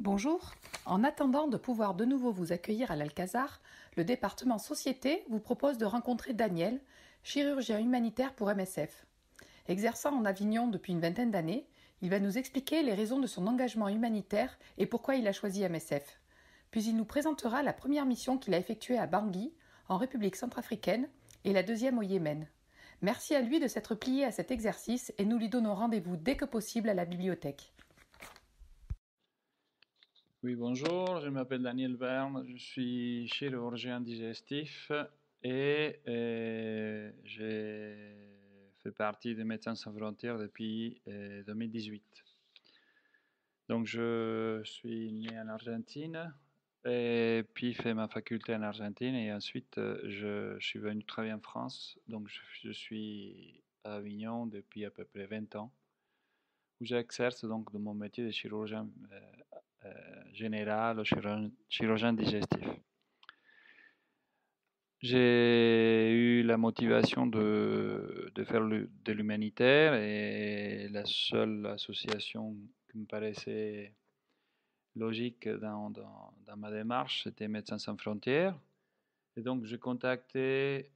Bonjour. En attendant de pouvoir de nouveau vous accueillir à l'Alcazar, le département Société vous propose de rencontrer Daniel, chirurgien humanitaire pour MSF. Exerçant en Avignon depuis une vingtaine d'années, il va nous expliquer les raisons de son engagement humanitaire et pourquoi il a choisi MSF. Puis il nous présentera la première mission qu'il a effectuée à Bangui, en République centrafricaine, et la deuxième au Yémen. Merci à lui de s'être plié à cet exercice et nous lui donnons rendez-vous dès que possible à la bibliothèque. Oui, bonjour, je m'appelle Daniel Bern, je suis chirurgien digestif et j'ai fait partie des Médecins sans frontières depuis 2018. Donc je suis né en Argentine et puis fait ma faculté en Argentine et ensuite je suis venu travailler en France. Donc je suis à Avignon depuis à peu près 20 ans où j'exerce donc de mon métier de chirurgien général ou chirurgien digestif. J'ai eu la motivation de faire de l'humanitaire et la seule association qui me paraissait logique dans ma démarche, c'était Médecins sans frontières. Et donc, j'ai contacté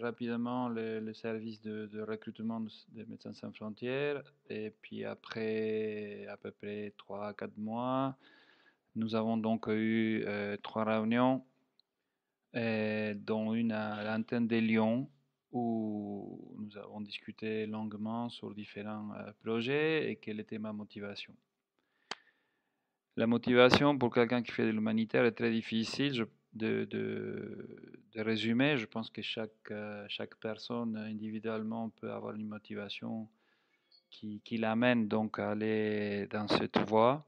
rapidement le service de recrutement des Médecins sans frontières. Et puis, après à peu près 3 à 4 mois, nous avons donc eu 3 réunions, dont une à l'antenne de Lyon, où nous avons discuté longuement sur différents projets et quelle était ma motivation. La motivation pour quelqu'un qui fait de l'humanitaire est très difficile de résumer. Je pense que chaque personne individuellement peut avoir une motivation qui l'amène donc à aller dans cette voie.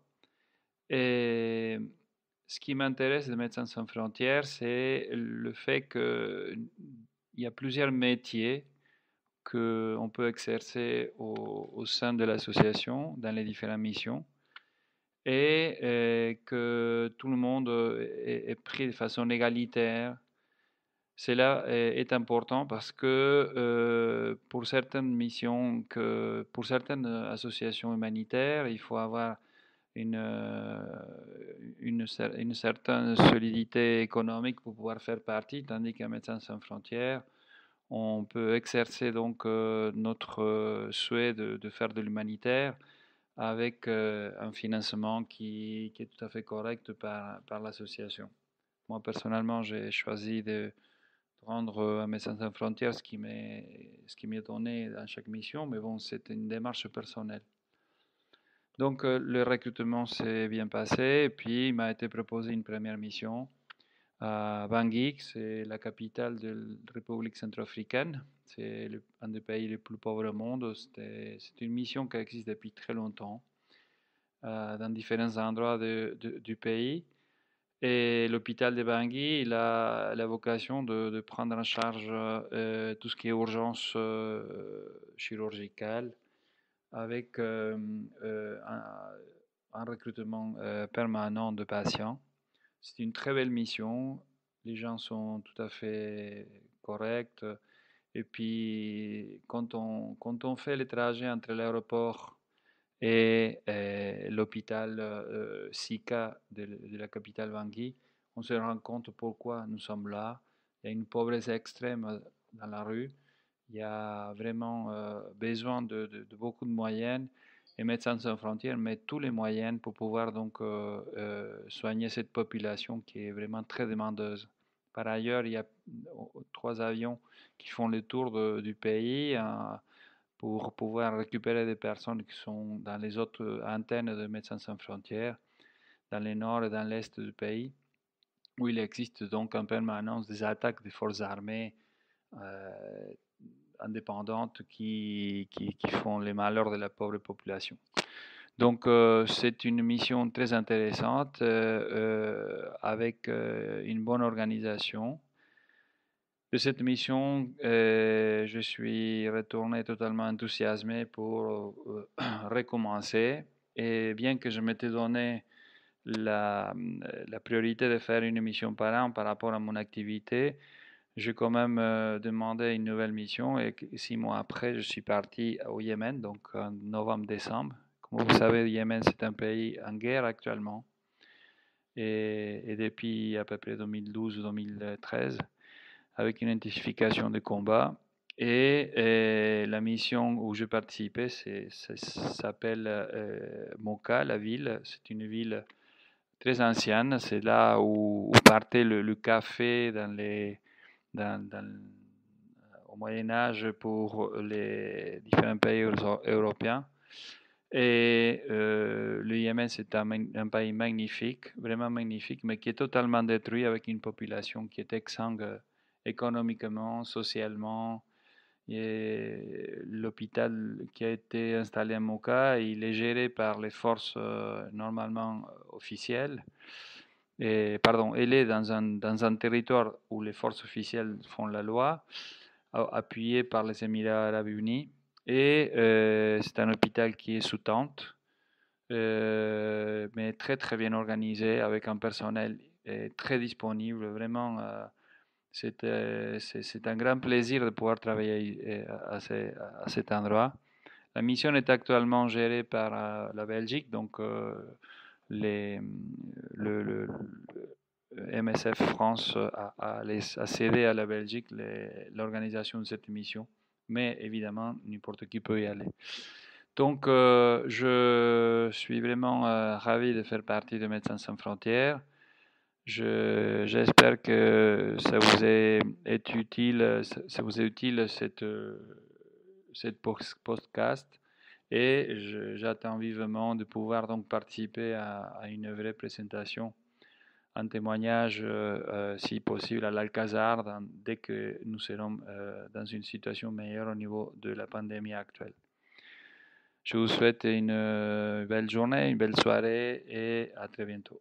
Et ce qui m'intéresse de Médecins sans frontières, c'est le fait qu'il y a plusieurs métiers qu'on peut exercer au sein de l'association, dans les différentes missions, et que tout le monde est pris de façon égalitaire. Cela est important parce que pour certaines missions, pour certaines associations humanitaires, il faut avoir une, euh, une certaine solidité économique pour pouvoir faire partie, tandis qu'un Médecins sans frontières, on peut exercer donc notre souhait de faire de l'humanitaire avec un financement qui est tout à fait correct par l'association. Moi, personnellement, j'ai choisi de rendre à Médecins sans frontières ce qui m'est donné dans chaque mission, mais bon, c'est une démarche personnelle. Donc, le recrutement s'est bien passé, et puis il m'a été proposé une première mission à Bangui, c'est la capitale de la République centrafricaine. C'est un des pays les plus pauvres au monde. C'est une mission qui existe depuis très longtemps dans différents endroits du pays. Et l'hôpital de Bangui, il a la vocation de prendre en charge tout ce qui est urgence chirurgicale avec un recrutement permanent de patients. C'est une très belle mission. Les gens sont tout à fait corrects. Et puis, quand on fait le trajet entre l'aéroport et l'hôpital Sika de la capitale Bangui, on se rend compte pourquoi nous sommes là. Il y a une pauvreté extrême dans la rue. Il y a vraiment besoin de beaucoup de moyens. Et Médecins sans frontières met tous les moyens pour pouvoir donc soigner cette population qui est vraiment très demandeuse. Par ailleurs, il y a 3 avions qui font le tour du pays pour pouvoir récupérer des personnes qui sont dans les autres antennes de Médecins sans frontières, dans le nord et dans l'est du pays, où il existe donc en permanence des attaques des forces armées euh, indépendantes qui font les malheurs de la pauvre population. Donc c'est une mission très intéressante avec une bonne organisation. De cette mission, je suis retourné totalement enthousiasmé pour recommencer. Et bien que je m'étais donné la priorité de faire une mission par an par rapport à mon activité, j'ai quand même demandé une nouvelle mission et 6 mois après, je suis parti au Yémen, donc en novembre-décembre. Comme vous savez, le Yémen, c'est un pays en guerre actuellement. et depuis à peu près 2012-2013 avec une intensification des combats. Et la mission où je participais, ça s'appelle Moka, la ville. C'est une ville très ancienne. C'est là où partait le café au Moyen Âge pour les différents pays européens. Et le Yémen, c'est un pays magnifique, vraiment magnifique, mais qui est totalement détruit avec une population qui est exsangue économiquement, socialement. Et l'hôpital qui a été installé à Moka, il est géré par les forces normalement officielles. Et, pardon, elle est dans un territoire où les forces officielles font la loi, appuyé par les Émirats arabes unis. Et c'est un hôpital qui est sous tente, mais très très bien organisé, avec un personnel très disponible. Vraiment, c'est un grand plaisir de pouvoir travailler à cet endroit. La mission est actuellement gérée par la Belgique, donc les, le MSF France a cédé à la Belgique l'organisation de cette mission, mais évidemment, n'importe qui peut y aller. Donc, je suis vraiment ravi de faire partie de Médecins sans frontières. J'espère que ça vous est utile, cette podcast, et j'attends vivement de pouvoir donc participer à une vraie présentation, un témoignage, si possible, à l'Alcazar, dès que nous serons dans une situation meilleure au niveau de la pandémie actuelle. Je vous souhaite une belle journée, une belle soirée et à très bientôt.